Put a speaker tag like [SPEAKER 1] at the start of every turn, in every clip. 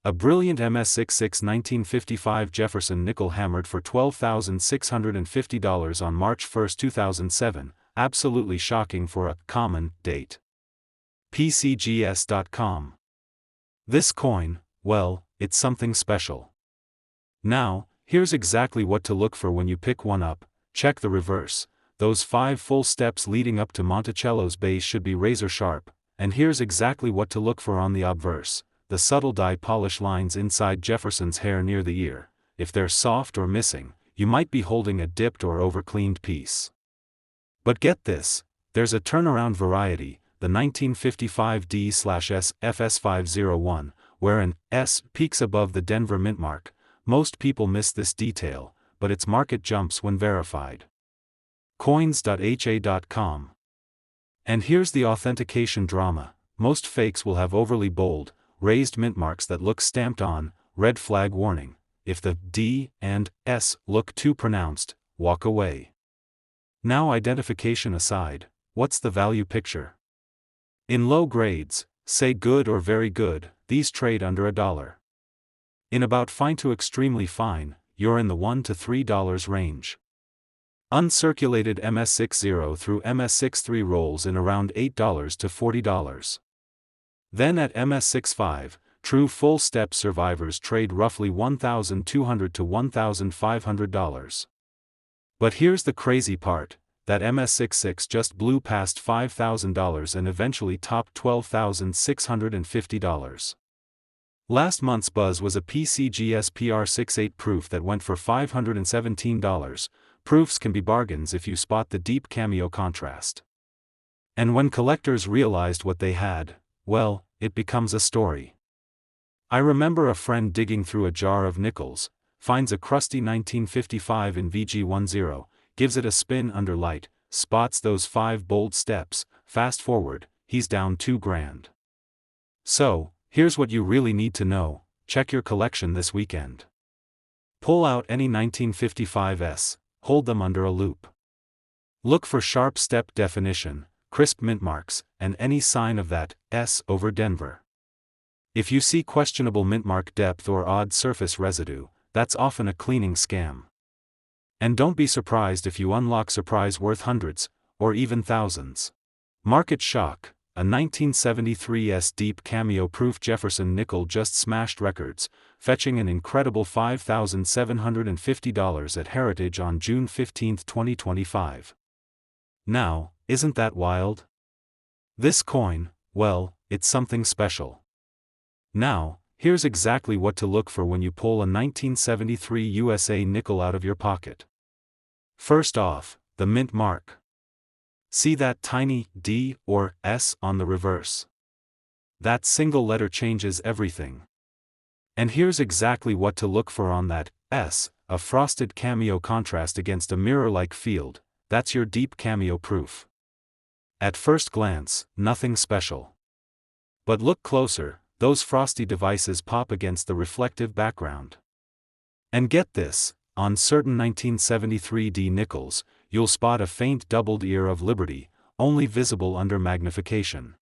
[SPEAKER 1] A brilliant MS-66 1955 Jefferson nickel hammered for $12,650 on March 1, 2007, absolutely shocking for a common date. PCGS.com. This coin, well, it's something special. Now, here's exactly what to look for when you pick one up. Check the reverse. Those 5 full steps leading up to Monticello's base should be razor sharp, and here's exactly what to look for on the obverse. The subtle dye polish lines inside Jefferson's hair near the ear. If they're soft or missing, you might be holding a dipped or overcleaned piece. But get this, there's a turnaround variety, the 1955 D/S FS501, where an S peaks above the Denver mint mark. Most people miss this detail, but its market jumps when verified. Coins.ha.com. And here's the authentication drama. Most fakes will have overly bold, raised mint marks that look stamped on, red flag warning. If the D and S look too pronounced, walk away. Now, identification aside, what's the value picture? In low grades, say good or very good, these trade under $1. In about fine to extremely fine, you're in the $1 to $3 range. Uncirculated MS60 through MS63 rolls in around $8 to $40. Then at MS65, true full step survivors trade roughly $1,200 to $1,500. But here's the crazy part, that MS66 just blew past $5,000 and eventually topped $12,650. Last month's buzz was a PCGS PR68 proof that went for $517. Proofs can be bargains if you spot the deep cameo contrast. And when collectors realized what they had, well, it becomes a story. I remember a friend digging through a jar of nickels, finds a crusty 1955 in VG10, gives it a spin under light, spots those 5 bold steps, fast forward, he's down $2,000. So, here's what you really need to know, check your collection this weekend. Pull out any 1955s, hold them under a loop. Look for sharp step definition, crisp mint marks, and any sign of that S over Denver. If you see questionable mint mark depth or odd surface residue, that's often a cleaning scam. And don't be surprised if you unlock surprise worth hundreds, or even thousands. Market shock, a 1973's deep cameo-proof Jefferson nickel just smashed records, fetching an incredible $5,750 at Heritage on June 15, 2025. Now, isn't that wild? This coin, well, it's something special. Now, here's exactly what to look for when you pull a 1973 USA nickel out of your pocket. First off, the mint mark. See that tiny D or S on the reverse? That single letter changes everything. And here's exactly what to look for on that S, a frosted cameo contrast against a mirror-like field. That's your deep cameo proof. At first glance, nothing special. But look closer, those frosty devices pop against the reflective background. And get this, on certain 1973 D nickels, you'll spot a faint doubled ear of Liberty, only visible under magnification.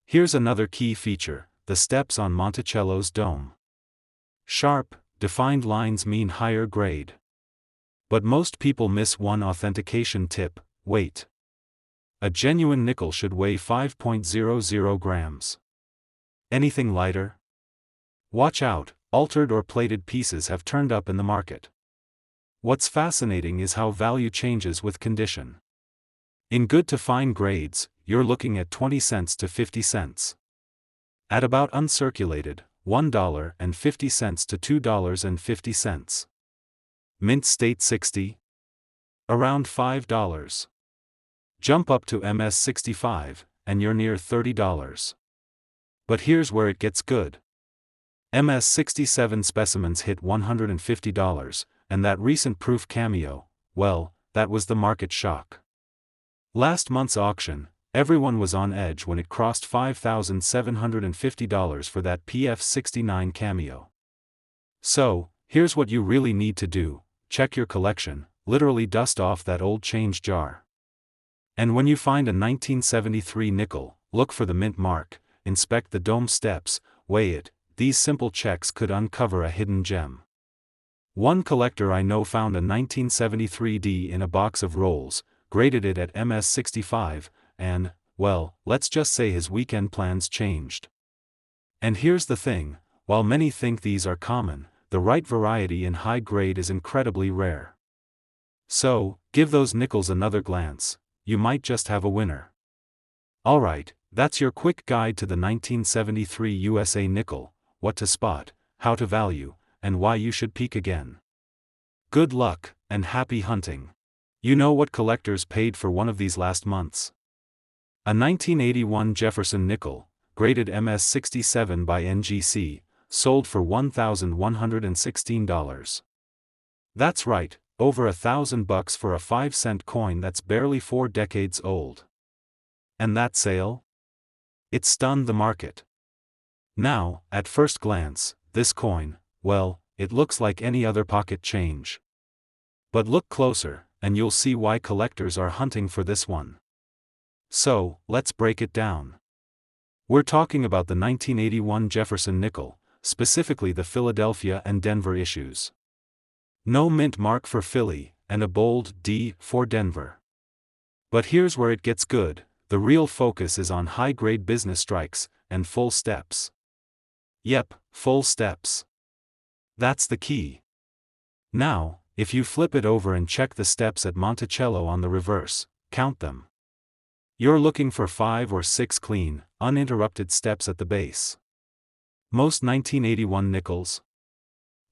[SPEAKER 1] Here's another key feature, the steps on Monticello's dome. Sharp, defined lines mean higher grade. But most people miss one authentication tip: weight. A genuine nickel should weigh 5.00 grams. Anything lighter? Watch out, altered or plated pieces have turned up in the market. What's fascinating is how value changes with condition. In good to fine grades, you're looking at 20 cents to 50 cents. At about uncirculated, $1.50 to $2.50. Mint State 60? Around $5. Jump up to MS65, and you're near $30. But here's where it gets good. MS67 specimens hit $150, and that recent proof cameo, well, that was the market shock. Last month's auction, everyone was on edge when it crossed $5,750 for that PF69 cameo. So, here's what you really need to do: check your collection, literally dust off that old change jar. And when you find a 1973 nickel, look for the mint mark, inspect the dome steps, weigh it, these simple checks could uncover a hidden gem. One collector I know found a 1973 D in a box of rolls, graded it at MS65, and, well, let's just say his weekend plans changed. And here's the thing, while many think these are common, the right variety in high grade is incredibly rare. So, give those nickels another glance, you might just have a winner. Alright, that's your quick guide to the 1973 USA nickel, what to spot, how to value, and why you should peek again. Good luck, and happy hunting. You know what collectors paid for one of these last months? A 1981 Jefferson nickel, graded MS67 by NGC, sold for $1,116. That's right, over $1,000 for a 5-cent coin that's barely 4 decades old. And that sale? It stunned the market. Now, at first glance, this coin, well, it looks like any other pocket change. But look closer, and you'll see why collectors are hunting for this one. So, let's break it down. We're talking about the 1981 Jefferson nickel, specifically the Philadelphia and Denver issues. No mint mark for Philly, and a bold D for Denver. But here's where it gets good, the real focus is on high-grade business strikes, and full steps. Yep, full steps. That's the key. Now, if you flip it over and check the steps at Monticello on the reverse, count them. You're looking for 5 or 6 clean, uninterrupted steps at the base. Most 1981 nickels?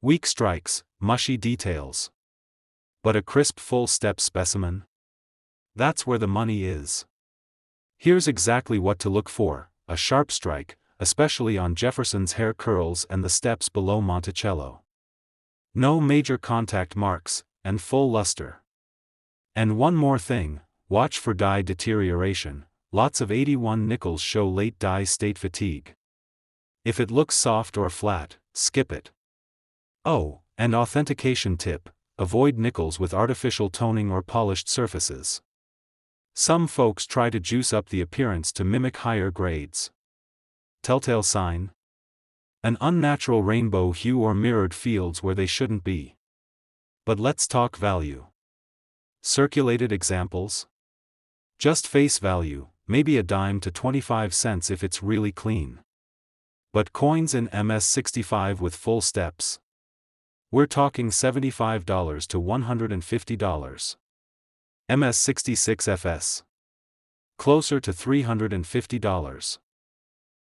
[SPEAKER 1] Weak strikes, mushy details. But a crisp full step specimen? That's where the money is. Here's exactly what to look for, a sharp strike, especially on Jefferson's hair curls and the steps below Monticello. No major contact marks, and full luster. And one more thing, watch for die deterioration, lots of 81 nickels show late die state fatigue. If it looks soft or flat, skip it. Oh, and authentication tip, avoid nickels with artificial toning or polished surfaces. Some folks try to juice up the appearance to mimic higher grades. Telltale sign? An unnatural rainbow hue or mirrored fields where they shouldn't be. But let's talk value. Circulated examples? Just face value, maybe a dime to 25 cents if it's really clean. But coins in MS65 with full steps? We're talking $75 to $150. MS66 FS? Closer to $350.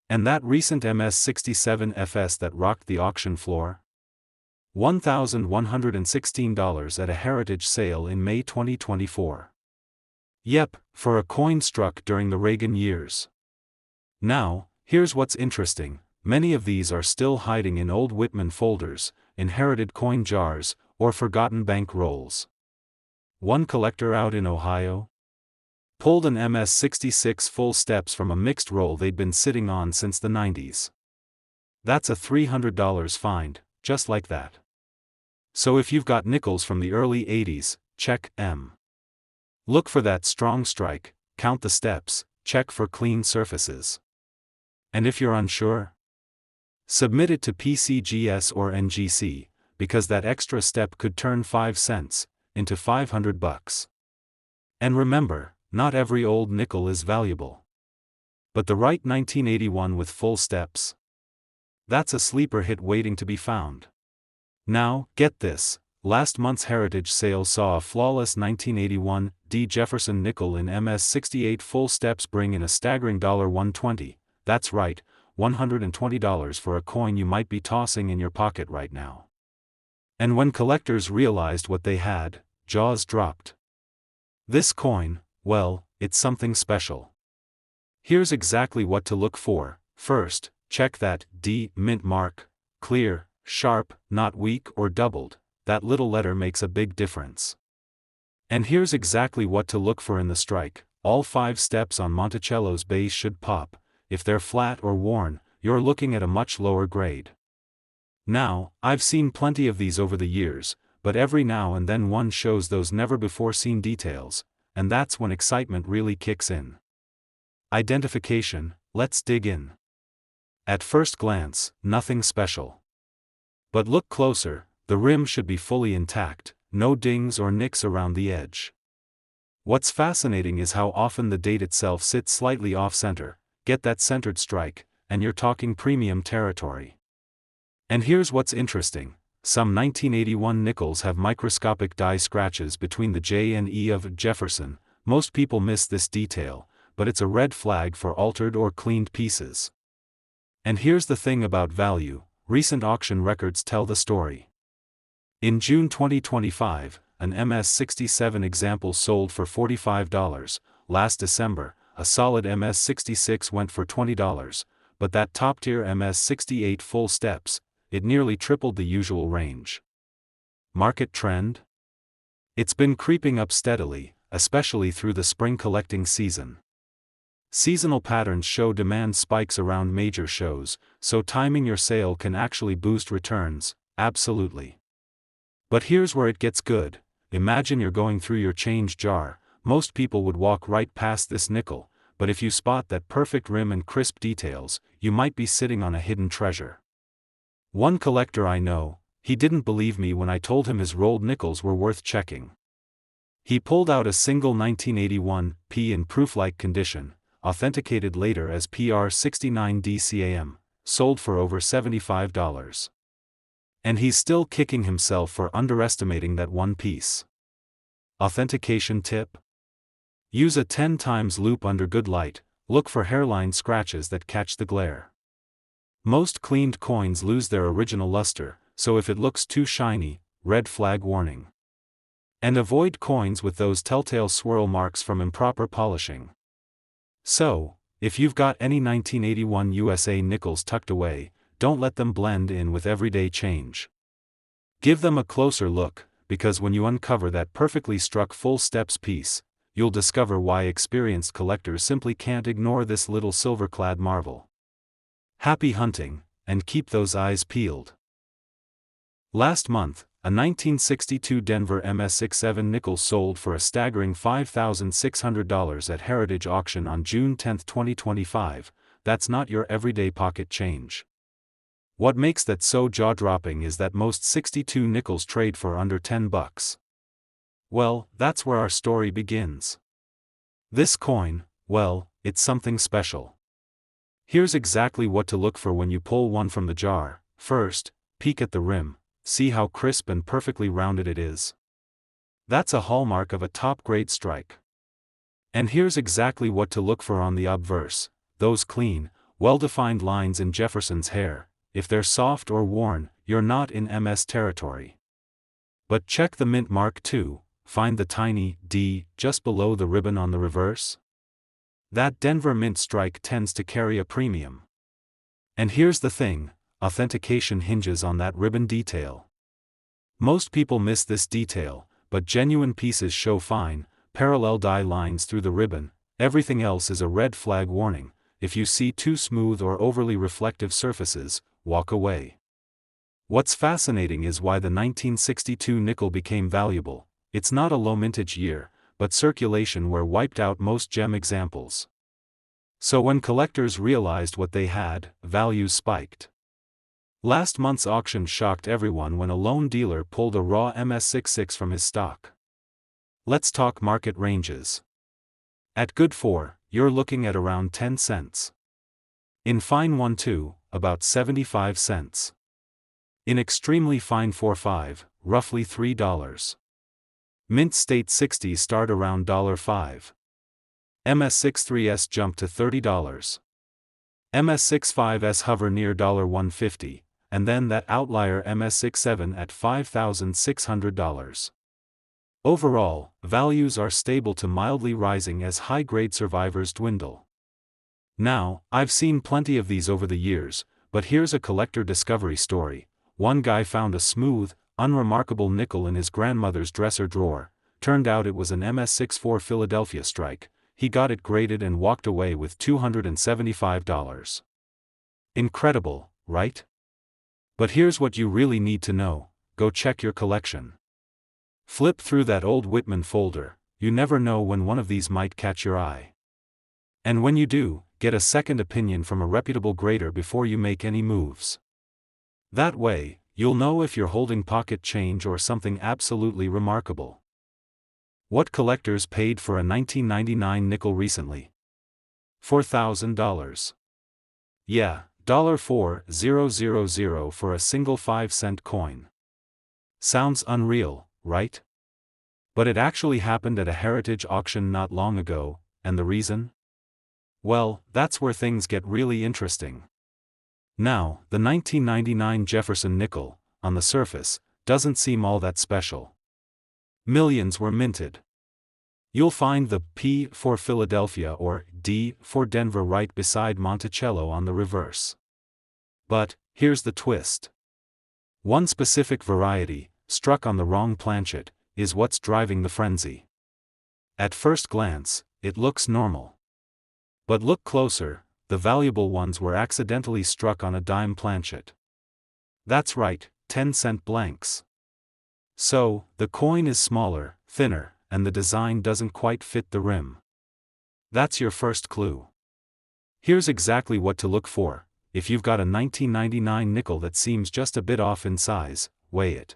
[SPEAKER 1] And that recent MS67 FS that rocked the auction floor? $1,116 at a heritage sale in May 2024. Yep, for a coin struck during the Reagan years. Now, here's what's interesting, many of these are still hiding in old Whitman folders, inherited coin jars, or forgotten bank rolls. One collector out in Ohio pulled an MS66 full steps from a mixed roll they'd been sitting on since the 90s. That's a $300 find, just like that. So if you've got nickels from the early 80s, check M. Look for that strong strike, count the steps, check for clean surfaces. And if you're unsure, submit it to PCGS or NGC, because that extra step could turn 5 cents into $500. And remember, not every old nickel is valuable. But the right 1981 with full steps? That's a sleeper hit waiting to be found. Now, get this, last month's heritage sale saw a flawless 1981 D Jefferson nickel in MS68 full steps bring in a staggering $120, that's right, $120 for a coin you might be tossing in your pocket right now. And when collectors realized what they had, jaws dropped. This coin, well, it's something special. Here's exactly what to look for. First, check that D mint mark, clear, sharp, not weak or doubled, that little letter makes a big difference. And here's exactly what to look for in the strike, all 5 steps on Monticello's base should pop, if they're flat or worn, you're looking at a much lower grade. Now, I've seen plenty of these over the years, but every now and then one shows those never-before-seen details, and that's when excitement really kicks in. Identification, let's dig in. At first glance, nothing special. But look closer, the rim should be fully intact, no dings or nicks around the edge. What's fascinating is how often the date itself sits slightly off-center. Get that centered strike, and you're talking premium territory. And here's what's interesting. Some 1981 nickels have microscopic die scratches between the J and E of Jefferson. Most people miss this detail, but it's a red flag for altered or cleaned pieces. And here's the thing about value, recent auction records tell the story. In June 2025, an MS-67 example sold for $45. Last December, a solid MS-66 went for $20, but that top-tier MS-68 full steps, it nearly tripled the usual range. Market trend? It's been creeping up steadily, especially through the spring collecting season. Seasonal patterns show demand spikes around major shows, so timing your sale can actually boost returns, absolutely. But here's where it gets good. Imagine you're going through your change jar. Most people would walk right past this nickel, but if you spot that perfect rim and crisp details, you might be sitting on a hidden treasure. One collector I know, he didn't believe me when I told him his rolled nickels were worth checking. He pulled out a single 1981 P in proof-like condition, authenticated later as PR69 DCAM, sold for over $75. And he's still kicking himself for underestimating that one piece. Authentication tip? Use a 10 times loop under good light. Look for hairline scratches that catch the glare. Most cleaned coins lose their original luster, so if it looks too shiny, red flag warning. And avoid coins with those telltale swirl marks from improper polishing. So, if you've got any 1981 USA nickels tucked away, don't let them blend in with everyday change. Give them a closer look, because when you uncover that perfectly struck full steps piece, you'll discover why experienced collectors simply can't ignore this little silver-clad marvel. Happy hunting, and keep those eyes peeled. Last month, a 1962 Denver MS-67 nickel sold for a staggering $5,600 at Heritage Auction on June 10, 2025. That's not your everyday pocket change. What makes that so jaw-dropping is that most 62 nickels trade for under $10. Well, that's where our story begins. This coin, well, it's something special. Here's exactly what to look for when you pull one from the jar. First, peek at the rim, see how crisp and perfectly rounded it is. That's a hallmark of a top-grade strike. And here's exactly what to look for on the obverse, those clean, well-defined lines in Jefferson's hair. If they're soft or worn, you're not in MS territory. But check the mint mark too. Find the tiny D just below the ribbon on the reverse. That Denver mint strike tends to carry a premium. And here's the thing, authentication hinges on that ribbon detail. Most people miss this detail, but genuine pieces show fine, parallel die lines through the ribbon. Everything else is a red flag warning. If you see too smooth or overly reflective surfaces, walk away. What's fascinating is why the 1962 nickel became valuable. It's not a low mintage year, but circulation where wiped out most gem examples. So when collectors realized what they had, values spiked. Last month's auction shocked everyone when a lone dealer pulled a raw MS-66 from his stock. Let's talk market ranges. At good 4, you're looking at around 10 cents. In fine 1-2, about 75 cents. In extremely fine 4-5, roughly $3. Mint State 60 start around $5. MS-63s jump to $30. MS-65s hover near $150, and then that outlier MS-67 at $5,600. Overall, values are stable to mildly rising as high-grade survivors dwindle. Now, I've seen plenty of these over the years, but here's a collector discovery story. One guy found a smooth, unremarkable nickel in his grandmother's dresser drawer. Turned out it was an MS-64 Philadelphia strike. He got it graded and walked away with $275. Incredible, right? But here's what you really need to know. Go check your collection. Flip through that old Whitman folder. You never know when one of these might catch your eye. And when you do, get a second opinion from a reputable grader before you make any moves. That way, you'll know if you're holding pocket change or something absolutely remarkable. What collectors paid for a 1999 nickel recently? $4,000. Yeah, $4,000 for a single 5-cent coin. Sounds unreal, right? But it actually happened at a heritage auction not long ago, and the reason? Well, that's where things get really interesting. Now, the 1999 Jefferson nickel, on the surface, doesn't seem all that special. Millions were minted. You'll find the P for Philadelphia or D for Denver right beside Monticello on the reverse. But, here's the twist. One specific variety, struck on the wrong planchet, is what's driving the frenzy. At first glance, it looks normal. But look closer, the valuable ones were accidentally struck on a dime planchet. That's right, 10-cent blanks. So, the coin is smaller, thinner, and the design doesn't quite fit the rim. That's your first clue. Here's exactly what to look for. If you've got a 1999 nickel that seems just a bit off in size, weigh it.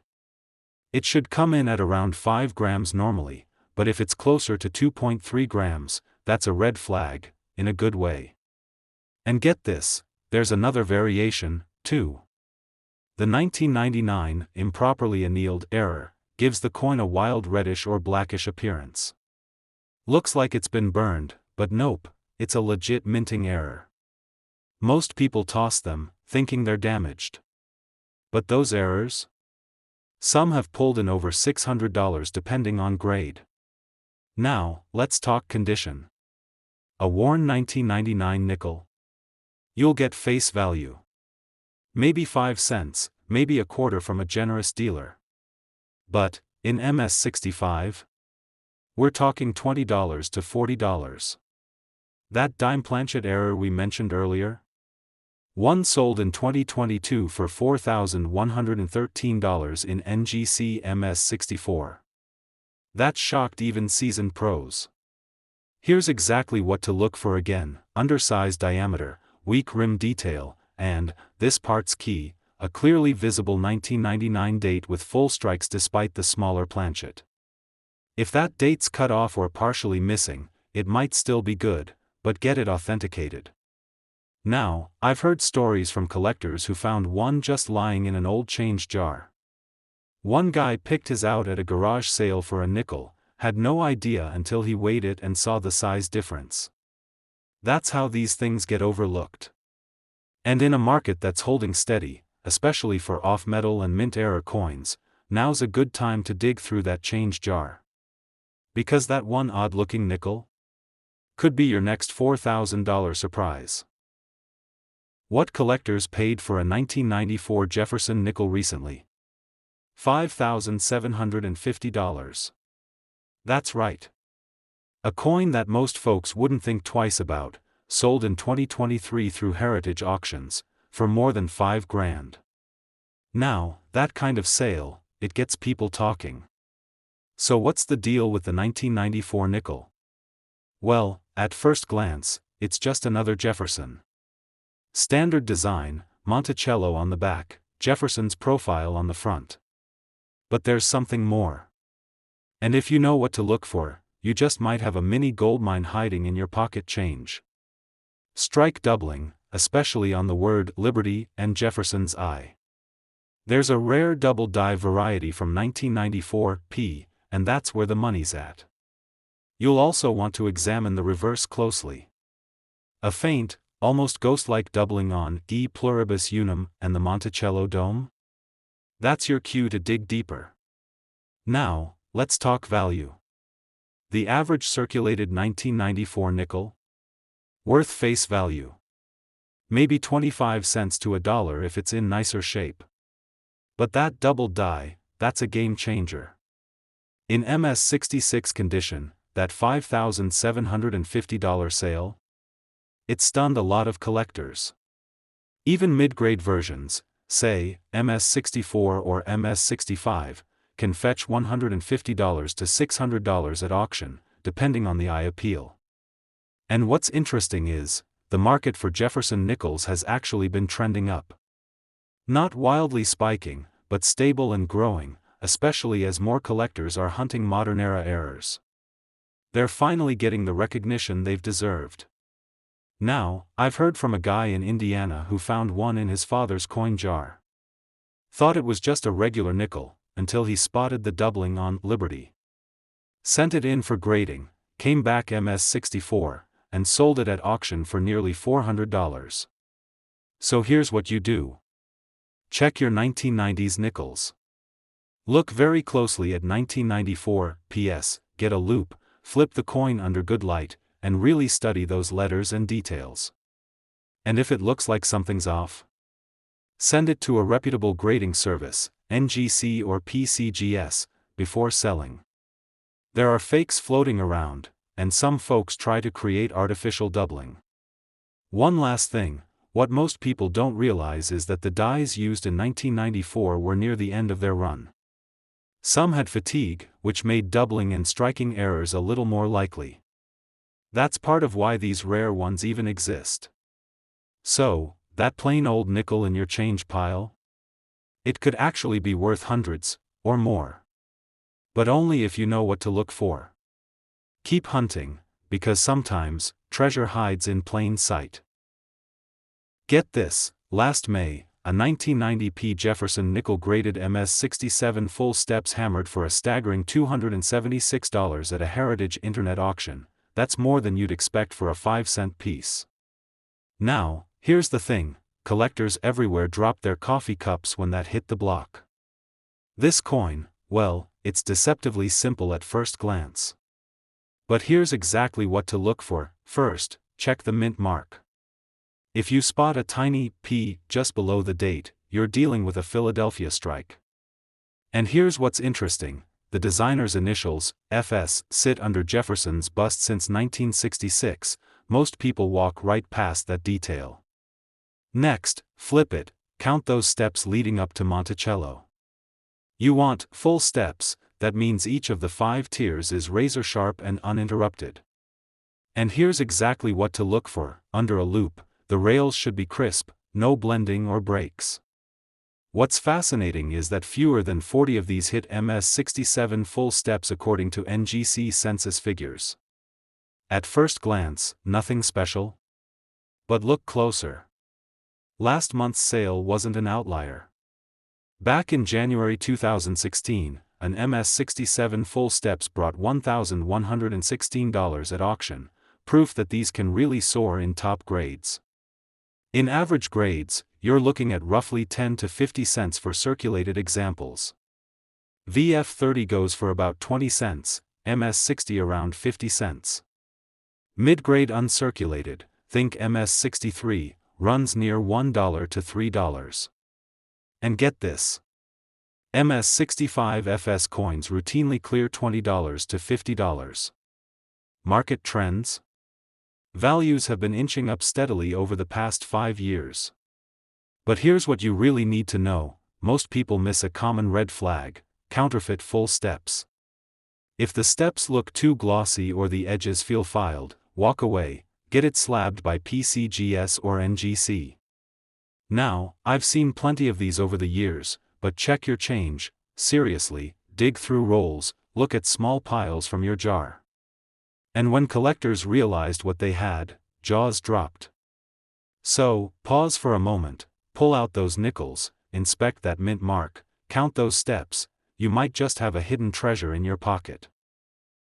[SPEAKER 1] It should come in at around 5 grams normally, but if it's closer to 2.3 grams, that's a red flag, in a good way. And get this, there's another variation, too. The 1999 improperly annealed error gives the coin a wild reddish or blackish appearance. Looks like it's been burned, but nope, it's a legit minting error. Most people toss them, thinking they're damaged. But those errors? Some have pulled in over $600 depending on grade. Now, let's talk condition. A worn 1999 nickel? You'll get face value. Maybe 5 cents, maybe a quarter from a generous dealer. But, in MS-65? We're talking $20 to $40. That dime planchet error we mentioned earlier? One sold in 2022 for $4,113 in NGC MS-64. That shocked even seasoned pros. Here's exactly what to look for again: undersized diameter, weak rim detail, and, this part's key, a clearly visible 1999 date with full strikes despite the smaller planchet. If that date's cut off or partially missing, it might still be good, but get it authenticated. Now, I've heard stories from collectors who found one just lying in an old change jar. One guy picked his out at a garage sale for a nickel, had no idea until he weighed it and saw the size difference. That's how these things get overlooked. And in a market that's holding steady, especially for off-metal and mint-error coins, now's a good time to dig through that change jar. Because that one odd-looking nickel could be your next $4,000 surprise. What collectors paid for a 1994 Jefferson nickel recently? $5,750. That's right. A coin that most folks wouldn't think twice about, sold in 2023 through heritage auctions, for more than $5,000. Now, that kind of sale, it gets people talking. So what's the deal with the 1994 nickel? Well, at first glance, it's just another Jefferson. Standard design, Monticello on the back, Jefferson's profile on the front. But there's something more. And if you know what to look for, you just might have a mini goldmine hiding in your pocket change. Strike doubling, especially on the word Liberty and Jefferson's I. There's a rare double die variety from 1994 P, and that's where the money's at. You'll also want to examine the reverse closely. A faint, almost ghost-like doubling on E pluribus unum and the Monticello dome? That's your cue to dig deeper. Now, let's talk value. The average circulated 1994 nickel? Worth face value. Maybe 25 cents to $1 if it's in nicer shape. But that double die, that's a game changer. In MS-66 condition, that $5,750 sale? It stunned a lot of collectors. Even mid-grade versions, say, MS-64 or MS-65, can fetch $150 to $600 at auction, depending on the eye appeal. And what's interesting is, the market for Jefferson nickels has actually been trending up. Not wildly spiking, but stable and growing, especially as more collectors are hunting modern-era errors. They're finally getting the recognition they've deserved. Now, I've heard from a guy in Indiana who found one in his father's coin jar. Thought it was just a regular nickel, until he spotted the doubling on Liberty. Sent it in for grading, came back MS-64, and sold it at auction for nearly $400. So here's what you do. Check your 1990s nickels. Look very closely at 1994, PS, get a loupe, flip the coin under good light, and really study those letters and details. And if it looks like something's off, send it to a reputable grading service, NGC or PCGS, before selling. There are fakes floating around, and some folks try to create artificial doubling. One last thing, what most people don't realize is that the dies used in 1994 were near the end of their run. Some had fatigue, which made doubling and striking errors a little more likely. That's part of why these rare ones even exist. So, that plain old nickel in your change pile? It could actually be worth hundreds, or more. But only if you know what to look for. Keep hunting, because sometimes, treasure hides in plain sight. Get this, last May, a 1990p Jefferson nickel graded MS-67 full steps hammered for a staggering $276 at a Heritage Internet auction. That's more than you'd expect for a 5-cent piece. Now, here's the thing, collectors everywhere dropped their coffee cups when that hit the block. This coin, well, it's deceptively simple at first glance. But here's exactly what to look for. First, check the mint mark. If you spot a tiny P just below the date, you're dealing with a Philadelphia strike. And here's what's interesting, the designer's initials, FS, sit under Jefferson's bust since 1966, most people walk right past that detail. Next, flip it, count those steps leading up to Monticello. You want full steps, that means each of the 5 tiers is razor sharp and uninterrupted. And here's exactly what to look for, under a loupe, the rails should be crisp, no blending or breaks. What's fascinating is that fewer than 40 of these hit MS-67 full steps according to NGC census figures. At first glance, nothing special? But look closer. Last month's sale wasn't an outlier. Back in January 2016, an MS-67 full steps brought $1,116 at auction, proof that these can really soar in top grades. In average grades, you're looking at roughly 10 to 50 cents for circulated examples. VF30 goes for about 20 cents, MS60 around 50 cents. Mid-grade uncirculated, think MS63, runs near $1 to $3. And get this. MS65 FS coins routinely clear $20 to $50. Market trends? Values have been inching up steadily over the past 5 years. But here's what you really need to know, most people miss a common red flag, counterfeit full steps. If the steps look too glossy or the edges feel filed, walk away, get it slabbed by PCGS or NGC. Now, I've seen plenty of these over the years, but check your change, seriously, dig through rolls, look at small piles from your jar. And when collectors realized what they had, jaws dropped. So, pause for a moment, pull out those nickels, inspect that mint mark, count those steps, you might just have a hidden treasure in your pocket.